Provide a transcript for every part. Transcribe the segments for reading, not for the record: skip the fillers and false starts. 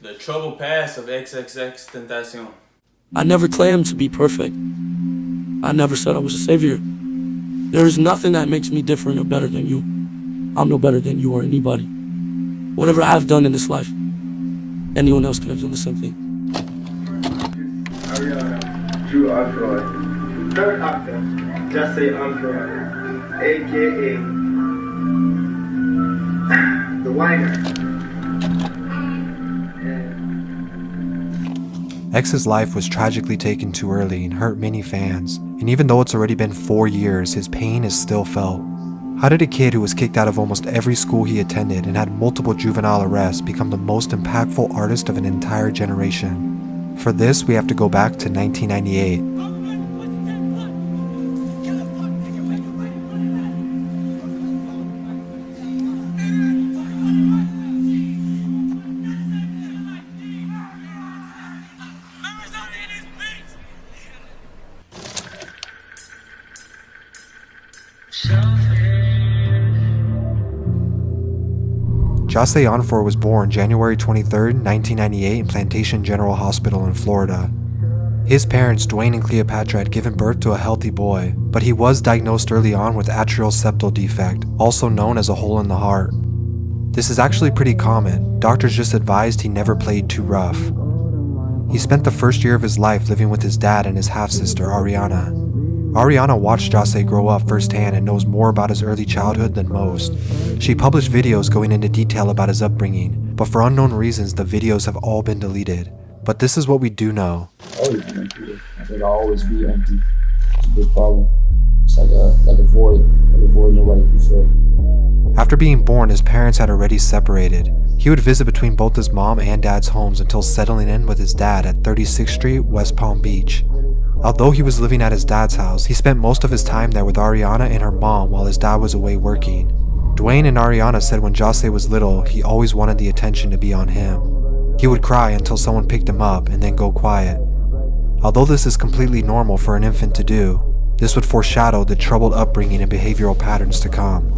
The troubled past of Xxxtentacion. I never claimed to be perfect. I never said I was a savior. There is nothing that makes me different or better than you. I'm no better than you or anybody. Whatever I have done in this life, anyone else could have done the same thing. Drew Android. Third actor, just say Android, aka the whiner. X's life was tragically taken too early and hurt many fans, and even though it's already been 4 years, his pain is still felt. How did a kid who was kicked out of almost every school he attended and had multiple juvenile arrests become the most impactful artist of an entire generation? For this, we have to go back to 1998. Xxxtentacion was born January 23, 1998 in Plantation General Hospital in Florida. His parents, Dwayne and Cleopatra, had given birth to a healthy boy, but he was diagnosed early on with atrial septal defect, also known as a hole in the heart. This is actually pretty common. Doctors just advised he never played too rough. He spent the first year of his life living with his dad and his half-sister, Ariana. Ariana watched Xxxte grow up firsthand and knows more about his early childhood than most. She published videos going into detail about his upbringing, but for unknown reasons the videos have all been deleted. But this is what we do know. Always been empty. I think I'll always be empty. It's a big problem. It's like a void nobody can fill. After being born, his parents had already separated. He would visit between both his mom and dad's homes until settling in with his dad at 36th Street, West Palm Beach. Although he was living at his dad's house, he spent most of his time there with Ariana and her mom while his dad was away working. Dwayne and Ariana said when Xxxte was little, he always wanted the attention to be on him. He would cry until someone picked him up and then go quiet. Although this is completely normal for an infant to do, this would foreshadow the troubled upbringing and behavioral patterns to come.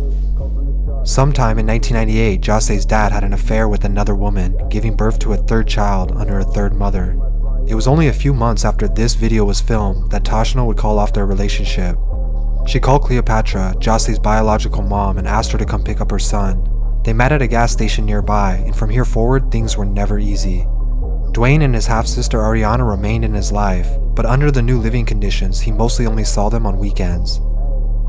Sometime in 1998, Xxxte's dad had an affair with another woman, giving birth to a third child under a third mother. It was only a few months after this video was filmed that Tacion would call off their relationship. She called Cleopatra, Xxxte's biological mom, and asked her to come pick up her son. They met at a gas station nearby, and from here forward, things were never easy. Dwayne and his half-sister Ariana remained in his life, but under the new living conditions, he mostly only saw them on weekends.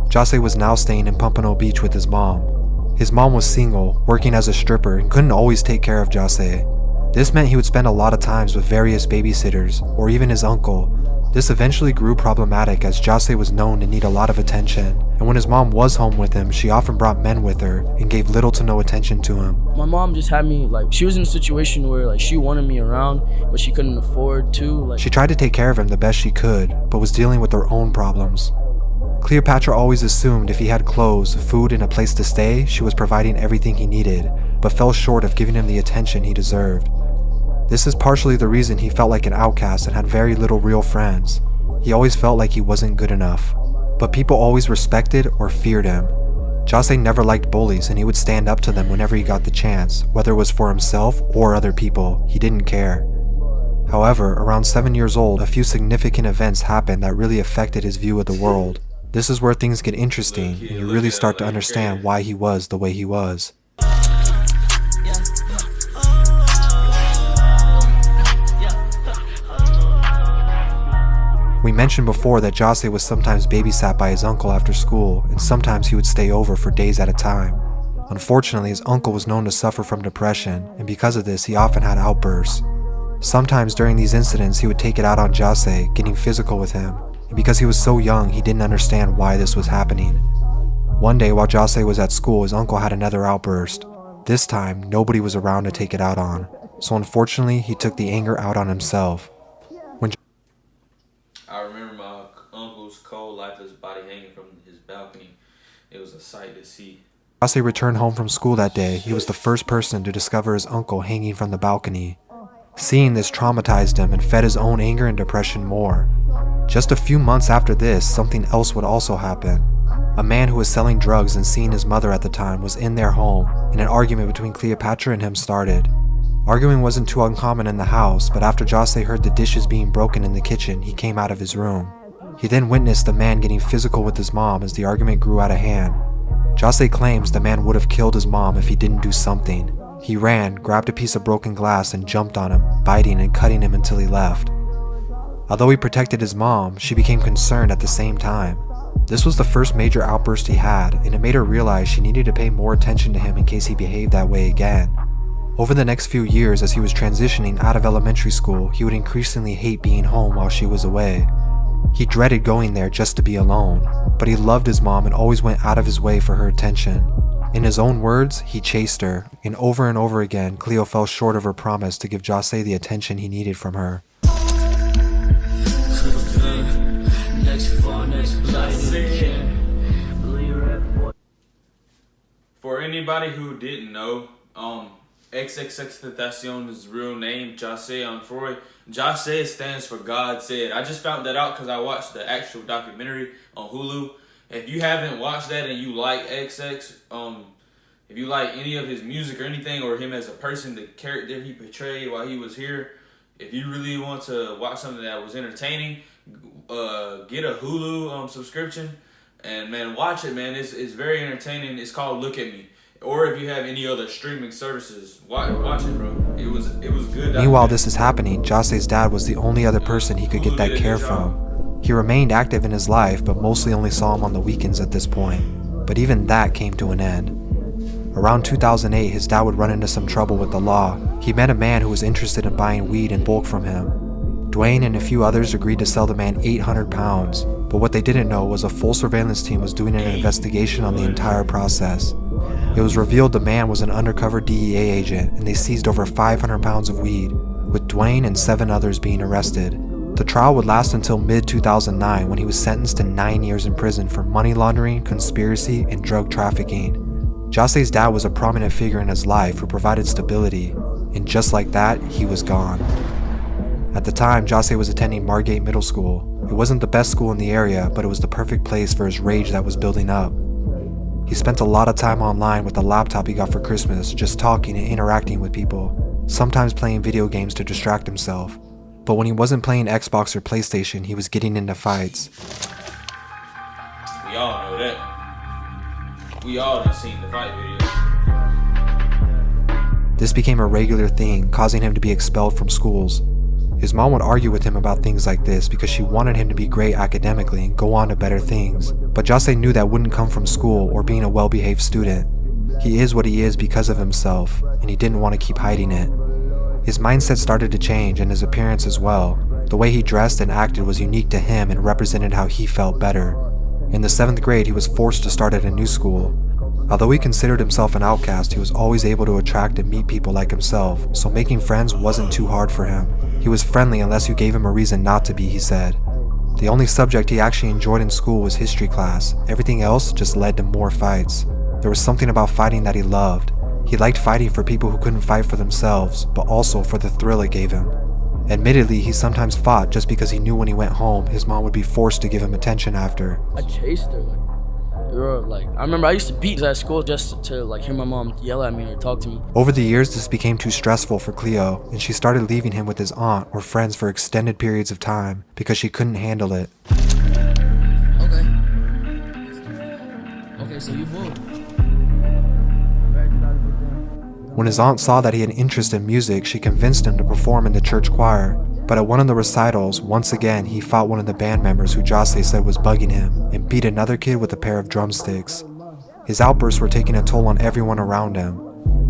Xxxte was now staying in Pompano Beach with his mom. His mom was single, working as a stripper, and couldn't always take care of Xxxte. This meant he would spend a lot of times with various babysitters, or even his uncle. This eventually grew problematic as Xxxte was known to need a lot of attention, and when his mom was home with him, she often brought men with her and gave little to no attention to him. My mom just had me, she was in a situation where, she wanted me around, but she couldn't afford to, She tried to take care of him the best she could, but was dealing with her own problems. Cleopatra always assumed if he had clothes, food, and a place to stay, she was providing everything he needed, but fell short of giving him the attention he deserved. This is partially the reason he felt like an outcast and had very little real friends. He always felt like he wasn't good enough. But people always respected or feared him. Xxxte never liked bullies and he would stand up to them whenever he got the chance, whether it was for himself or other people, he didn't care. However, around 7 years old, a few significant events happened that really affected his view of the world. This is where things get interesting and you really start to understand why he was the way he was. We mentioned before that Xxxte was sometimes babysat by his uncle after school, and sometimes he would stay over for days at a time. Unfortunately, his uncle was known to suffer from depression, and because of this, he often had outbursts. Sometimes during these incidents, he would take it out on Xxxte, getting physical with him, and because he was so young, he didn't understand why this was happening. One day while Xxxte was at school, his uncle had another outburst. This time, nobody was around to take it out on, so unfortunately, he took the anger out on himself. I remember my uncle's cold, lifeless body hanging from his balcony. It was a sight to see. Xxxte returned home from school that day. He was the first person to discover his uncle hanging from the balcony. Seeing this traumatized him and fed his own anger and depression more. Just a few months after this, something else would also happen. A man who was selling drugs and seeing his mother at the time was in their home, and an argument between Cleopatra and him started. Arguing wasn't too uncommon in the house, but after Jose heard the dishes being broken in the kitchen, he came out of his room. He then witnessed the man getting physical with his mom as the argument grew out of hand. Jose claims the man would have killed his mom if he didn't do something. He ran, grabbed a piece of broken glass and jumped on him, biting and cutting him until he left. Although he protected his mom, she became concerned at the same time. This was the first major outburst he had, and it made her realize she needed to pay more attention to him in case he behaved that way again. Over the next few years, as he was transitioning out of elementary school, he would increasingly hate being home while she was away. He dreaded going there just to be alone, but he loved his mom and always went out of his way for her attention. In his own words, he chased her, and over again, Cleo fell short of her promise to give Jose the attention he needed from her. For anybody who didn't know, Xxxtentacion is his real name, Jose Onfroy. Jose stands for God Said. I just found that out because I watched the actual documentary on Hulu. If you haven't watched that and you like XX, if you like any of his music or anything, or him as a person, the character he portrayed while he was here, if you really want to watch something that was entertaining, get a Hulu subscription and man, watch it, man. It's very entertaining. It's called Look at Me. Or if you have any other streaming services, watch it, bro. It was good. Meanwhile, this is happening, Jose's dad was the only other person he could get that care from. He remained active in his life, but mostly only saw him on the weekends at this point. But even that came to an end. Around 2008, his dad would run into some trouble with the law. He met a man who was interested in buying weed in bulk from him. Dwayne and a few others agreed to sell the man 800 pounds, but what they didn't know was a full surveillance team was doing an investigation on the entire process. It was revealed the man was an undercover DEA agent, and they seized over 500 pounds of weed, with Dwayne and 7 others being arrested. The trial would last until mid-2009 when he was sentenced to 9 years in prison for money laundering, conspiracy, and drug trafficking. Jose's dad was a prominent figure in his life who provided stability, and just like that, he was gone. At the time, Jose was attending Margate Middle School. It wasn't the best school in the area, but it was the perfect place for his rage that was building up. He spent a lot of time online with the laptop he got for Christmas, just talking and interacting with people, sometimes playing video games to distract himself. But when he wasn't playing Xbox or PlayStation, he was getting into fights. We all know that. We all done seen the fight videos. This became a regular thing, causing him to be expelled from schools. His mom would argue with him about things like this because she wanted him to be great academically and go on to better things. But Jose knew that wouldn't come from school or being a well-behaved student. He is what he is because of himself, and he didn't want to keep hiding it. His mindset started to change, and his appearance as well. The way he dressed and acted was unique to him and represented how he felt better. In the 7th grade, he was forced to start at a new school. Although he considered himself an outcast, he was always able to attract and meet people like himself, so making friends wasn't too hard for him. He was friendly unless you gave him a reason not to be, he said. The only subject he actually enjoyed in school was history class. Everything else just led to more fights. There was something about fighting that he loved. He liked fighting for people who couldn't fight for themselves, but also for the thrill it gave him. Admittedly, he sometimes fought just because he knew when he went home, his mom would be forced to give him attention after. I chased her. I remember I used to beat at school just to hear my mom yell at me or talk to me. Over the years, this became too stressful for Cleo, and she started leaving him with his aunt or friends for extended periods of time because she couldn't handle it. Okay, so you vote. When his aunt saw that he had interest in music, she convinced him to perform in the church choir. But at one of the recitals, once again, he fought one of the band members who Jose said was bugging him and beat another kid with a pair of drumsticks. His outbursts were taking a toll on everyone around him.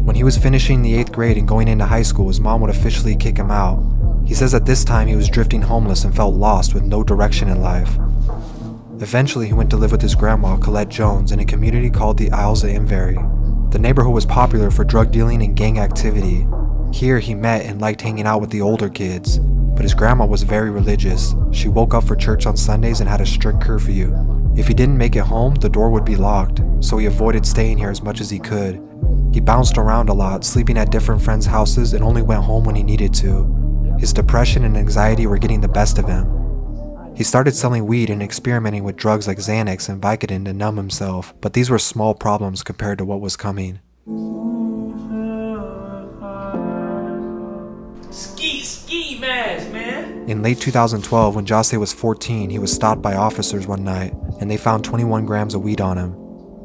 When he was finishing the 8th grade and going into high school, his mom would officially kick him out. He says at this time he was drifting homeless and felt lost with no direction in life. Eventually, he went to live with his grandma, Colette Jones, in a community called the Isles of Inverry. The neighborhood was popular for drug dealing and gang activity. Here, he met and liked hanging out with the older kids. But his grandma was very religious. She woke up for church on Sundays and had a strict curfew. If he didn't make it home, the door would be locked, so he avoided staying here as much as he could. He bounced around a lot, sleeping at different friends' houses and only went home when he needed to. His depression and anxiety were getting the best of him. He started selling weed and experimenting with drugs like Xanax and Vicodin to numb himself, but these were small problems compared to what was coming. Ski mask, man. In late 2012, when Jose was 14, he was stopped by officers one night, and they found 21 grams of weed on him.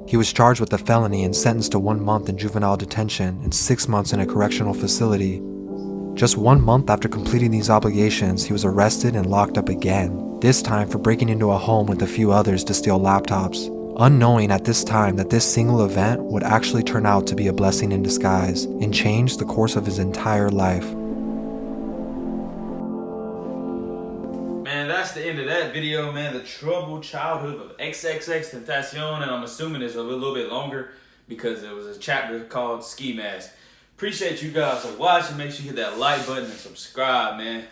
He was charged with a felony and sentenced to 1 month in juvenile detention and 6 months in a correctional facility. Just 1 month after completing these obligations, he was arrested and locked up again, this time for breaking into a home with a few others to steal laptops, unknowing at this time that this single event would actually turn out to be a blessing in disguise and change the course of his entire life. Man, that's the end of that video, man. The troubled childhood of Xxxtentacion, and I'm assuming it's a little bit longer because it was a chapter called Ski Mask. Appreciate you guys for watching. Make sure you hit that like button and subscribe, man.